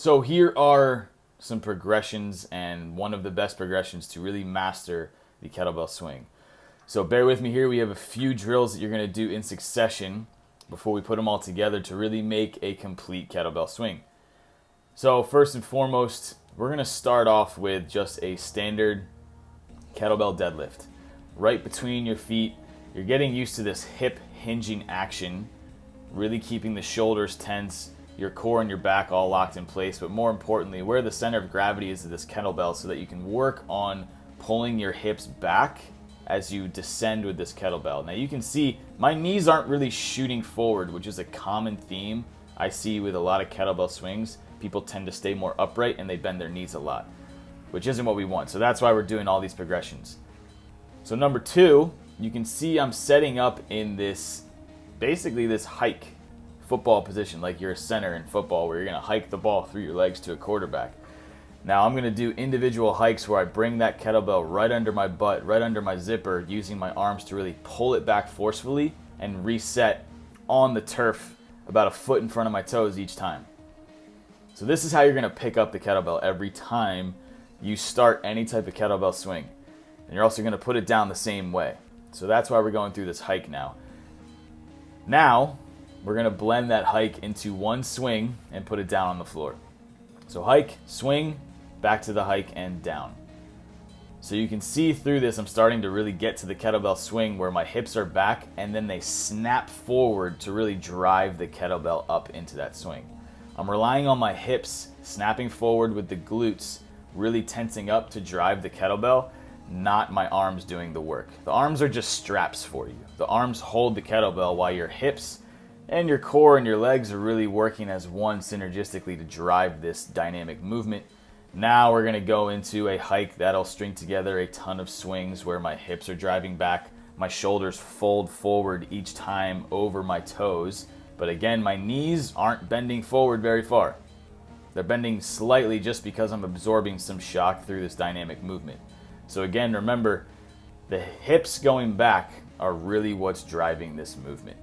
So here are some progressions, and one of the best progressions to really master the kettlebell swing. So bear with me here. We have a few drills that you're going to do in succession before we put them all together to really make a complete kettlebell swing. So first and foremost, we're going to start off with just a standard kettlebell deadlift. Right between your feet, you're getting used to this hip hinging action, really keeping the shoulders tense, your core and your back all locked in place, but more importantly, where the center of gravity is of this kettlebell so that you can work on pulling your hips back as you descend with this kettlebell. Now you can see my knees aren't really shooting forward, which is a common theme I see with a lot of kettlebell swings. People tend to stay more upright and they bend their knees a lot, which isn't what we want. So that's why we're doing all these progressions. So number two, you can see I'm setting up in this, basically this hike football position, like you're a center in football where you're going to hike the ball through your legs to a quarterback. Now I'm going to do individual hikes where I bring that kettlebell right under my butt, right under my zipper, using my arms to really pull it back forcefully and reset on the turf about a foot in front of my toes each time. So this is how you're going to pick up the kettlebell every time you start any type of kettlebell swing. And you're also going to put it down the same way. So that's why we're going through this hike now. Now, we're going to blend that hike into one swing and put it down on the floor. So hike, swing, back to the hike, and down. So you can see through this, I'm starting to really get to the kettlebell swing where my hips are back and then they snap forward to really drive the kettlebell up into that swing. I'm relying on my hips snapping forward with the glutes really tensing up to drive the kettlebell, not my arms doing the work. The arms are just straps for you. The arms hold the kettlebell while your hips and your core and your legs are really working as one synergistically to drive this dynamic movement. Now we're going to go into a hike that'll string together a ton of swings where my hips are driving back, my shoulders fold forward each time over my toes, but again, my knees aren't bending forward very far. They're bending slightly just because I'm absorbing some shock through this dynamic movement. So again, remember, the hips going back are really what's driving this movement.